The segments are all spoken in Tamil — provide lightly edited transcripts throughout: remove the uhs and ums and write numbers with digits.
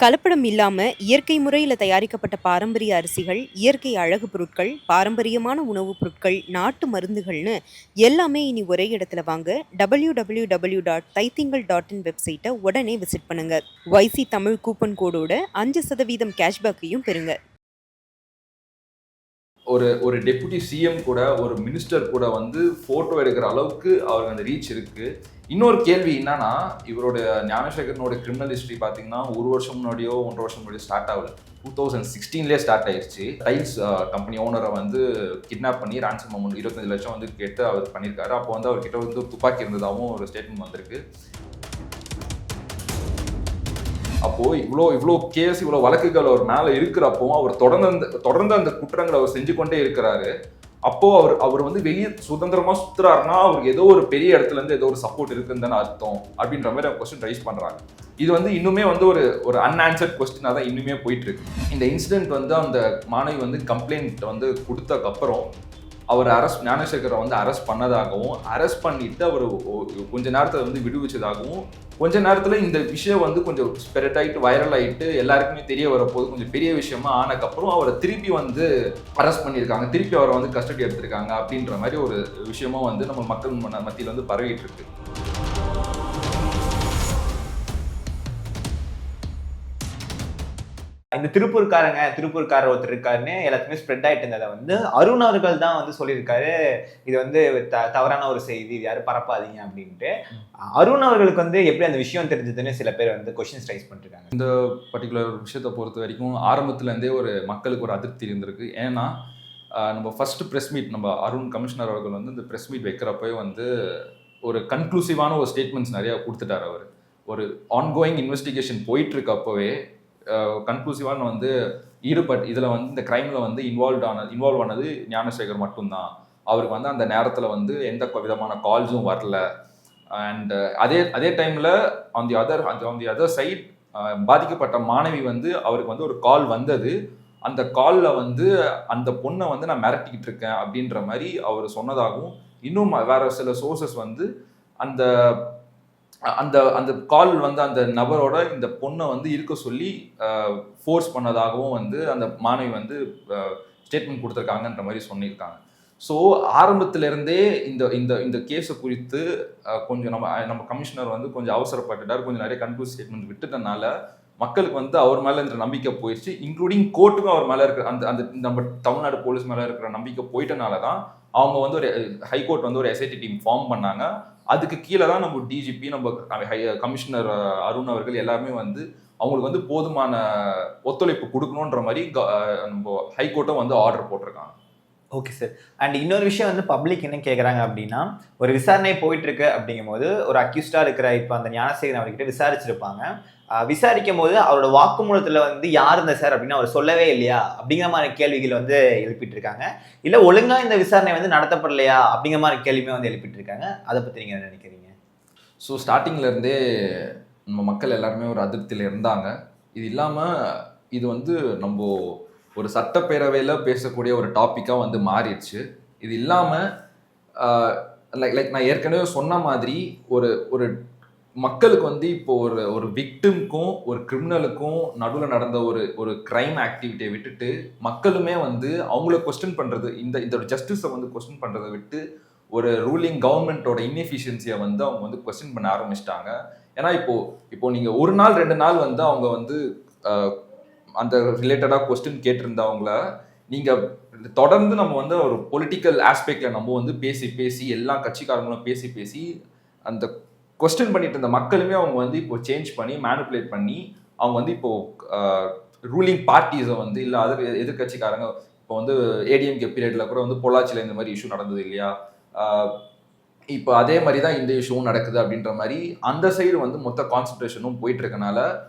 கலப்படம் இல்லாம இயற்கை முறையில தயாரிக்கப்பட்ட பாரம்பரிய அரிசிகள், இயற்கை அழகு பொருட்கள், பாரம்பரியமான உணவுப் பொருட்கள், நாட்டு மருந்துகள்னு எல்லாமே இனி ஒரே இடத்துல வாங்க. www.தைத்திங்கள்.in வெப்சைட்டை உடனே விசிட் பண்ணுங்க. YC தமிழ் கூப்பன் கோடோட 5% கேஷ்பேக்கையும் பெறுங்க. ஒரு ஒரு டெபுட்டி சிஎம் கூட ஒரு மினிஸ்டர் கூட வந்து ஃபோட்டோ எடுக்கிற அளவுக்கு அவருக்கு அந்த ரீச் இருக்கு. இன்னொரு கேள்வி என்னன்னா, இவரோட ஞானசேகரனோட கிரிமினல் ஹிஸ்ட்ரி பார்த்தீங்கன்னா, ஒரு வருஷம் முன்னாடியோ 1.5 வருஷம் முன்னாடியோ ஸ்டார்ட் ஆகல. 2016 ஸ்டார்ட் ஆயிடுச்சு. டைல்ஸ் கம்பெனி ஓனரை வந்து கிட்னாப் பண்ணி ரான்சம் அமௌண்ட் 25 லட்சம் வந்து கேட்டு அவர் பண்ணியிருக்காரு. அப்போ வந்து அவர்கிட்ட வந்து துப்பாக்கி இருந்ததாகவும் ஒரு ஸ்டேட்மெண்ட் வந்திருக்கு. அப்போ இவ்வளோ கேஸ் இவ்வளோ வழக்குகள் அவர் மேல இருக்கிறப்போ அவர் தொடர்ந்து அந்த குற்றங்களை அவர் செஞ்சு கொண்டே இருக்கிறாரு. அப்போ அவர் வந்து வெளியே சுதந்திரமா சுத்துறாருன்னா அவருக்கு ஏதோ ஒரு பெரிய இடத்துல இருந்து ஏதோ ஒரு சப்போர்ட் இருக்குன்னு தானே அர்த்தம் அப்படின்ற மாதிரி அவங்க கொஸ்டின் ரைஸ் பண்றாங்க. இது வந்து இன்னுமே வந்து ஒரு அன்ஆன்சர்ட் கொஸ்டினா தான் இன்னுமே போயிட்டு இருக்கு. இந்த இன்சிடென்ட் வந்து அந்த மாணவி வந்து கம்ப்ளைண்ட் வந்து கொடுத்ததுக்கு அப்புறம் அவர் ஞானசேகரை வந்து அரெஸ்ட் பண்ணதாகவும், அரெஸ்ட் பண்ணிட்டு அவர் கொஞ்ச நேரத்தில் வந்து விடுவிச்சதாகவும், கொஞ்ச நேரத்தில் இந்த விஷயம் வந்து கொஞ்சம் ஸ்ப்ரெட் ஆகிட்டு வைரல் ஆகிட்டு எல்லாருக்குமே தெரிய வரப்போது கொஞ்சம் பெரிய விஷயமா ஆனதுக்கப்புறம் அவரை திருப்பி வந்து அரெஸ்ட் பண்ணியிருக்காங்க, திருப்பி அவரை வந்து கஸ்டடி எடுத்திருக்காங்க அப்படின்ற மாதிரி ஒரு விஷயமும் வந்து நம்ம மக்கள் மத்தியில் வந்து பரவிட்டு இருக்கு. இந்த திருப்பூர்காரர் ஒருத்தர் இருக்காருன்னு எல்லாத்துக்குமே ஸ்ப்ரெட் ஆயிட்டு இருந்ததை வந்து அருண் அவர்கள் தான் வந்து சொல்லியிருக்காரு, இது வந்து தவறான ஒரு செய்தி, இது யாரும் பரப்பாதீங்க அப்படின்ட்டு. அருண் அவர்களுக்கு வந்து எப்படி அந்த விஷயம் தெரிஞ்சதுன்னு சில பேர் வந்து கொஸ்டின்ஸ் ரைஸ் பண்ணிருக்காங்க. இந்த பர்டிகுலர் விஷயத்தை பொறுத்த வரைக்கும் ஆரம்பத்துலேருந்தே ஒரு மக்களுக்கு ஒரு அதிருப்தி இருந்திருக்கு. ஏன்னா நம்ம ஃபர்ஸ்ட் ப்ரெஸ் மீட், நம்ம அருண் கமிஷனர் அவர்கள் வந்து இந்த ப்ரெஸ் மீட் வைக்கிறப்பவே வந்து ஒரு கன்க்ளூசிவான ஒரு ஸ்டேட்மெண்ட்ஸ் நிறையா கொடுத்துட்டார். அவர் ஒரு ஆன்கோயிங் இன்வெஸ்டிகேஷன் போயிட்டு இருக்கப்பவே கன்க்ளூசிவான வந்து இதில் வந்து இந்த கிரைமில் வந்து இன்வால்வ் ஆனது ஞானசேகர் மட்டும்தான். அவருக்கு வந்து அந்த நேரத்தில் வந்து எந்த விதமான கால்ஸும் வரல. அண்ட் அதே டைமில் ஆன் தி அதர் சைட் பாதிக்கப்பட்ட மாணவி வந்து அவருக்கு வந்து ஒரு கால் வந்தது. அந்த காலில் வந்து அந்த பொண்ணை வந்து நான் மிரட்டிக்கிட்டு இருக்கேன் அப்படின்ற மாதிரி அவர் சொன்னதாகவும், இன்னும் வேற சில சோர்சஸ் வந்து அந்த அந்த அந்த கால் வந்து அந்த நபரோட இந்த பொண்ணை வந்து இருக்க சொல்லி ஃபோர்ஸ் பண்ணதாகவும் வந்து அந்த மாணவி வந்து ஸ்டேட்மெண்ட் கொடுத்துருக்காங்கன்ற மாதிரி சொல்லியிருக்காங்க. ஸோ ஆரம்பத்திலேருந்தே இந்த இந்த இந்த கேஸை குறித்து கொஞ்சம் நம்ம கமிஷனர் வந்து கொஞ்சம் அவசரப்பட்டுட்டார், கொஞ்சம் நிறைய கன்க்ளூசிவ் ஸ்டேட்மெண்ட் விட்டுட்டனால மக்களுக்கு வந்து அவர் மேலே இருக்கிற நம்பிக்கை போயிடுச்சு. இன்க்ளூடிங் கோர்ட்டுக்கும் அவர் மேலே இருக்கிற அந்த அந்த நம்ம தமிழ்நாடு போலீஸ் மேலே இருக்கிற நம்பிக்கை போயிட்டனால தான் அவங்க வந்து ஒரு ஹைகோர்ட் வந்து ஒரு எஸ்ஐடி டீம் ஃபார்ம் பண்ணாங்க. அதுக்கு கீழே தான் நம்ம டிஜிபி, நம்ம கமிஷனர் அருண் அவர்கள் எல்லாருமே வந்து அவங்களுக்கு வந்து போதுமான ஒத்துழைப்பு கொடுக்கணுன்ற மாதிரி நம்ம ஹைகோர்ட்டும் வந்து ஆர்டர் போட்டிருக்காங்க. Okay sir. அண்ட் இன்னொரு விஷயம் வந்து பப்ளிக் என்ன கேட்குறாங்க அப்படின்னா, ஒரு விசாரணை போயிட்டு இருக்கு அப்படிங்கும் போது ஒரு அக்யூஸ்டா இருக்கிற இப்போ அந்த ஞானசேகரன் அவர்கிட்ட விசாரிச்சிருப்பாங்க. விசாரிக்கும் போது அவரோட வாக்குமூலத்தில் வந்து யார் இந்த சார் அப்படின்னு அவர் சொல்லவே இல்லையா அப்படிங்கிற மாதிரி கேள்விகள் வந்து எழுப்பிட்டு இருக்காங்க. இல்லை ஒழுங்கா இந்த விசாரணை வந்து நடத்தப்படலையா அப்படிங்கிற மாதிரி கேள்வியுமே வந்து எழுப்பிட்டு இருக்காங்க. அதை பற்றி நீங்கள் என்ன நினைக்கிறீங்க? ஸோ ஸ்டார்டிங்லேருந்தே நம்ம மக்கள் எல்லாருமே ஒரு அதிருப்தியில் இருந்தாங்க. இது இல்லாமல் இது வந்து நம்ம ஒரு சட்டப்பேரவையில் பேசக்கூடிய ஒரு டாப்பிக்காக வந்து மாறிடுச்சு. இது இல்லாமல் லைக் நான் ஏற்கனவே சொன்ன மாதிரி ஒரு மக்களுக்கு வந்து இப்போ ஒரு விக்டிம்க்கும் ஒரு கிரிமினலுக்கும் நடுவில் நடந்த ஒரு கிரைம் ஆக்டிவிட்டியை விட்டுட்டு மக்களுமே வந்து அவங்கள கொஸ்டின் பண்ணுறது, இந்த ஜஸ்டிஸை வந்து கொஸ்டின் பண்ணுறதை விட்டு ஒரு ரூலிங் கவர்மெண்ட்டோட இன்எஃபிஷியன்சியை வந்து அவங்க வந்து கொஸ்டின் பண்ண ஆரம்பிச்சிட்டாங்க. ஏன்னா இப்போ நீங்கள் ஒரு நாள் 2 நாள் வந்து அவங்க வந்து அந்த ரிலேட்டடாக கொஸ்டின் கேட்டிருந்தவங்கள நீங்கள் தொடர்ந்து நம்ம வந்து ஒரு பொலிட்டிக்கல் ஆஸ்பெக்டில் நம்ம வந்து பேசி எல்லா கட்சிக்காரங்களும் பேசி அந்த கொஸ்டின் பண்ணிட்டு இருந்த மக்களுமே அவங்க வந்து இப்போ சேஞ்ச் பண்ணி மேனிப்புலேட் பண்ணி அவங்க வந்து இப்போ ரூலிங் பார்ட்டிஸை வந்து இல்லை எதிர்கட்சிக்காரங்க இப்போ வந்து ஏடிஎம்கே பீரியட்ல கூட வந்து பொள்ளாச்சியில் இந்த மாதிரி இஷ்யூ நடந்தது இல்லையா, இப்போ அதே மாதிரி தான் இந்த இஷ்யூவும் நடக்குது அப்படின்ற மாதிரி அந்த சைடு வந்து மொத்த கான்சன்ட்ரேஷனும் போயிட்டு இருக்கனால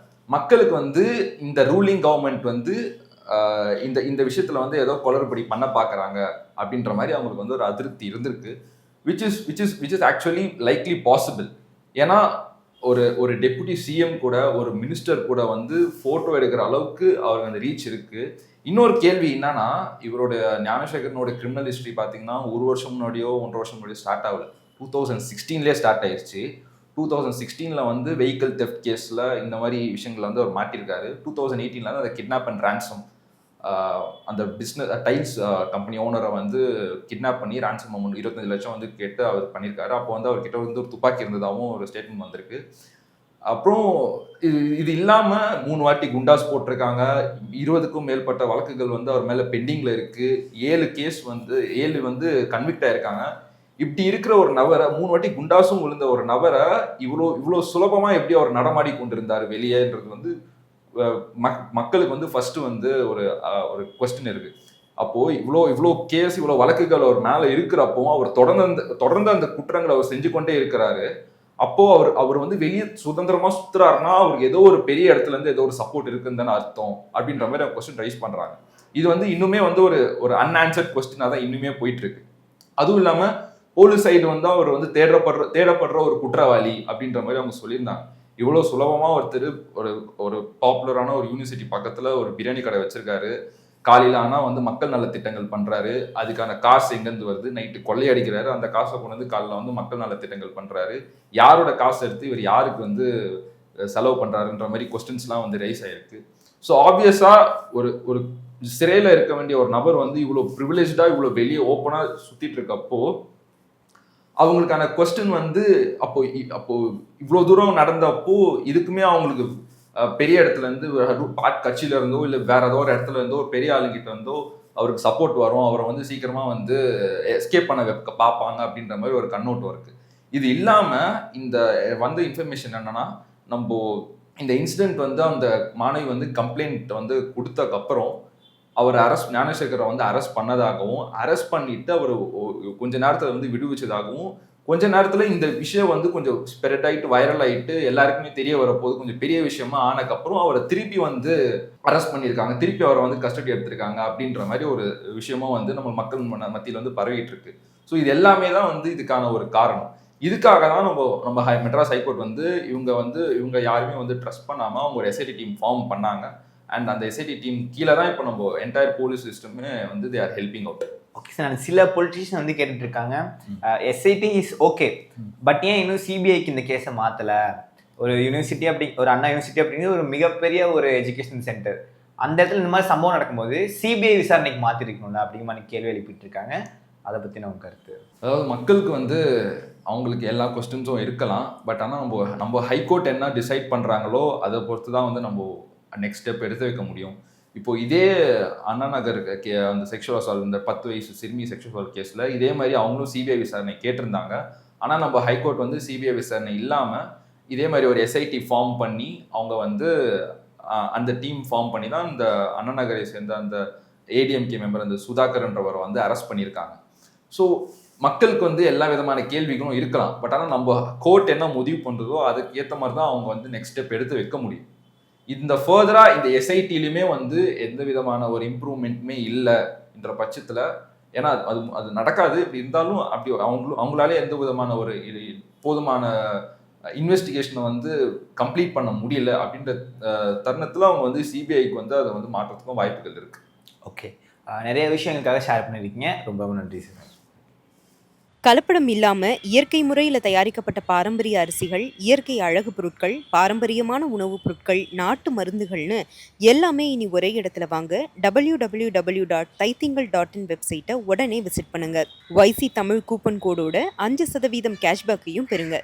மக்களுக்கு வந்து இந்த ரூலிங் கவர்மெண்ட் வந்து இந்த விஷயத்துல வந்து ஏதோ குளறுபடி பண்ண பார்க்குறாங்க அப்படின்ற மாதிரி அவங்களுக்கு வந்து ஒரு அதிருப்தி இருந்திருக்கு. Which is actually likely possible. ஏன்னா ஒரு டெபுட்டி சிஎம் கூட ஒரு மினிஸ்டர் கூட வந்து ஃபோட்டோ எடுக்கிற அளவுக்கு அவருக்கு அந்த ரீச் இருக்கு. இன்னொரு கேள்வி என்னன்னா, இவரோட ஞானசேகரனோட கிரிமினல் ஹிஸ்ட்ரி பார்த்தீங்கன்னா 1 வருஷம் முன்னாடியோ 1.5 வருஷம் முன்னாடியோ ஸ்டார்ட் ஆகல, 2016 ஸ்டார்ட் ஆயிடுச்சு. 2016 வந்து வெஹிக்கிள் தெஃப்ட் கேஸில் இந்த மாதிரி விஷயங்களை வந்து அவர் மாட்டியிருக்காரு. 2018 அந்த கிட்னாப் அண்ட் ரேன்சம் அந்த பிஸ்னஸ் டைல்ஸ் கம்பெனி ஓனரை வந்து கிட்னாப் பண்ணி ரேன்சம் அமௌண்ட் 25 லட்சம் வந்து கேட்டு அவர் பண்ணியிருக்காரு. அப்போ வந்து அவர்கிட்ட வந்து ஒரு துப்பாக்கி இருந்ததாகவும் ஒரு ஸ்டேட்மெண்ட் வந்திருக்கு. அப்புறம் இது இல்லாமல் 3 வாட்டி குண்டாஸ் போட்டிருக்காங்க. 20க்கும் மேற்பட்ட வழக்குகள் வந்து அவர் மேலே பெண்டிங்கில் இருக்குது. 7 கேஸ் வந்து 7 வந்து கன்விக்ட் ஆயிருக்காங்க. இப்படி இருக்கிற ஒரு நபரை 3 வாட்டி குண்டாசும் விழுந்த ஒரு நபரை இவ்வளோ சுலபமாக எப்படி அவர் நடமாடி கொண்டிருந்தார் வெளியேன்றது வந்து மக்களுக்கு வந்து ஃபர்ஸ்ட் வந்து ஒரு கொஸ்டின் இருக்கு. அப்போ இவ்வளோ கேஸ் இவ்வளோ வழக்குகள் அவர் மேலே இருக்கிறப்போ அவர் தொடர்ந்து அந்த குற்றங்களை அவர் செஞ்சு கொண்டே இருக்கிறாரு. அப்போ அவர் வந்து வெளியே சுதந்திரமா சுத்துறாருன்னா அவருக்கு ஏதோ ஒரு பெரிய இடத்துல இருந்து ஏதோ ஒரு சப்போர்ட் இருக்குன்னு தானே அர்த்தம் அப்படின்ற மாதிரி அவங்க கொஸ்டின் ரைஸ் பண்றாங்க. இது வந்து இன்னுமே வந்து ஒரு அன்ஆன்சர்ட் கொஸ்டினா தான் இன்னுமே போயிட்டு இருக்கு. அதுவும் இல்லாம போலீஸ் சைடு வந்து அவர் வந்து தேடப்படுற ஒரு குற்றவாளி அப்படின்ற மாதிரி அவங்க சொல்லியிருந்தாங்க. இவ்வளோ சுலபமா ஒருத்தர் ஒரு பாப்புலரான ஒரு யூனிவர்சிட்டி பக்கத்துல ஒரு பிரியாணி கடை வச்சிருக்காரு. காலையில ஆனா வந்து மக்கள் நல திட்டங்கள் பண்றாரு. அதுக்கான காசு எங்கேருந்து வருது? நைட்டு கொள்ளையடிக்கிறாரு. அந்த காசை கொண்டு வந்து காலைல வந்து மக்கள் நல திட்டங்கள் பண்றாரு. யாரோட காசு எடுத்து இவர் யாருக்கு வந்து செலவு பண்றாருன்ற மாதிரி கொஸ்டின்ஸ்லாம் வந்து ரைஸ் ஆயிருக்கு. ஸோ ஆப்வியஸா ஒரு சிறையில இருக்க வேண்டிய ஒரு நபர் வந்து இவ்வளோ ப்ரிவிலேஜா இவ்வளோ வெளியே ஓப்பனா சுத்திட்டு இருக்கப்போ அவங்களுக்கான கொஸ்டின் வந்து அப்போ இவ்வளோ தூரம் நடந்தப்போ இதுக்குமே அவங்களுக்கு பெரிய இடத்துல இருந்து கட்சியில இருந்தோ இல்லை வேற ஏதோ ஒரு இடத்துல இருந்தோ ஒரு பெரிய ஆளுங்கிட்ட இருந்தோ அவருக்கு சப்போர்ட் வரும், அவரை வந்து சீக்கிரமா வந்து எஸ்கேப் பண்ண பார்ப்பாங்க அப்படின்ற மாதிரி ஒரு கண்ணோட்டம் இருக்கு. இது இல்லாம இந்த வந்த இன்ஃபர்மேஷன் என்னன்னா, நம்ம இந்த இன்சிடென்ட் வந்து அந்த மாணவி வந்து கம்ப்ளைண்ட் வந்து கொடுத்ததுக்கப்புறம் அவர் ஞானசேகரை வந்து அரெஸ்ட் பண்ணதாகவும், அரெஸ்ட் பண்ணிட்டு அவர் கொஞ்ச நேரத்துல வந்து விடுவிச்சதாகவும், கொஞ்ச நேரத்துல இந்த விஷயம் வந்து கொஞ்சம் ஸ்ப்ரெட் ஆயிட்டு வைரல் ஆயிட்டு எல்லாருக்குமே தெரிய வரப்போது கொஞ்சம் பெரிய விஷயமா ஆனக்கப்புறம் அவரை திருப்பி வந்து அரெஸ்ட் பண்ணியிருக்காங்க, திருப்பி அவரை வந்து கஸ்டடி எடுத்திருக்காங்க அப்படின்ற மாதிரி ஒரு விஷயமும் வந்து நம்ம மக்கள் மத்தியில் வந்து பரவிட்டு இருக்கு. ஸோ இது எல்லாமே தான் வந்து இதுக்கான ஒரு காரணம். இதுக்காக தான் நம்ம மெட்ராஸ் ஹைகோர்ட் வந்து இவங்க யாருமே வந்து ட்ரஸ்ட் பண்ணாம அவங்க ஒரு எஸ்ஐடி டீம் ஃபார்ம் பண்ணாங்க. அண்ட் அந்த எஸ்ஐடி டீம் கீழே தான் இப்போ நம்ம என்டையர் போலீஸ் சிஸ்டமே வந்து they are helping out. Okay sir, சில பொலிட்டிஷியன் வந்து கேட்டுட்டு இருக்காங்க எஸ்ஐடி இஸ் ஓகே, பட் ஏன் இன்னும் சிபிஐக்கு இந்த கேஸை மாற்றலை? ஒரு யூனிவர்சிட்டி ஒரு அண்ணா யூனிவர்சிட்டி அப்படிங்கிறது ஒரு மிகப்பெரிய ஒரு எஜுகேஷன் சென்டர். அந்த இடத்துல இந்த மாதிரி சம்பவம் நடக்கும்போது சிபிஐ விசாரணைக்கு மாற்றிருக்கணும்ல அப்படிங்கிற மாதிரி கேள்வி எழுப்பிட்டு இருக்காங்க. அதை பற்றி நம்ம கருத்து. அதாவது மக்களுக்கு வந்து அவங்களுக்கு எல்லா கொஸ்டின்ஸும் இருக்கலாம், பட் ஆனால் நம்ம ஹைகோர்ட் என்ன டிசைட் பண்ணுறாங்களோ அதை பொறுத்து தான் வந்து நம்ம நெக்ஸ்ட் ஸ்டெப் எடுத்து வைக்க முடியும். இப்போ இதே அண்ணா நகர் அந்த செக்ஷுவல் அசால்ட், இந்த 10 வயசு சிறுமி செக்ஷுவல் கேஸில் இதே மாதிரி அவங்களும் சிபிஐ விசாரணை கேட்டிருந்தாங்க. ஆனால் நம்ம ஹைகோர்ட் வந்து சிபிஐ விசாரணை இல்லாமல் இதே மாதிரி ஒரு எஸ்ஐடி ஃபார்ம் பண்ணி அவங்க வந்து அந்த டீம் ஃபார்ம் பண்ணி தான் இந்த அண்ணா நகரை சேர்ந்த அந்த ஏடிஎம்கே மெம்பர் அந்த சுதாகர்ன்றவரை வந்து அரெஸ்ட் பண்ணியிருக்காங்க. ஸோ மக்களுக்கு வந்து எல்லா விதமான கேள்விகளும் இருக்கலாம், பட் ஆனால் நம்ம கோர்ட் என்ன முடிவு பண்ணுறதோ அதுக்கு ஏற்ற மாதிரி தான் அவங்க வந்து நெக்ஸ்ட் ஸ்டெப் எடுத்து வைக்க முடியும். இந்த ஃபர்தரா இந்த எஸ்ஐடிலுமே வந்து எந்த விதமான ஒரு இம்ப்ரூவ்மெண்ட்டுமே இல்லை என்ற பட்சத்தில், ஏன்னா அது நடக்காது. இப்படி இருந்தாலும் அப்படி அவங்களாலே எந்த விதமான ஒரு போதுமான இன்வெஸ்டிகேஷனை வந்து கம்ப்ளீட் பண்ண முடியல அப்படின்ற தருணத்தில் அவங்க வந்து சிபிஐக்கு வந்து அதை வந்து மாற்றத்துக்கும் வாய்ப்புகள் இருக்கு. ஓகே, நிறைய விஷயங்களுக்காக ஷேர் பண்ணியிருக்கீங்க, ரொம்ப நன்றி சார். கலப்படம் இல்லாம இயற்கை முறையில் தயாரிக்கப்பட்ட பாரம்பரிய அரிசிகள், இயற்கை அழகு பொருட்கள், பாரம்பரியமான உணவுப் பொருட்கள், நாட்டு மருந்துகள்னு எல்லாமே இனி ஒரே இடத்துல வாங்க. www.thaithingal.in வெப்சைட்டை உடனே விசிட் பண்ணுங்க. YC தமிழ் கூப்பன் கோடோட 5% கேஷ்பேக்கையும் பெறுங்க.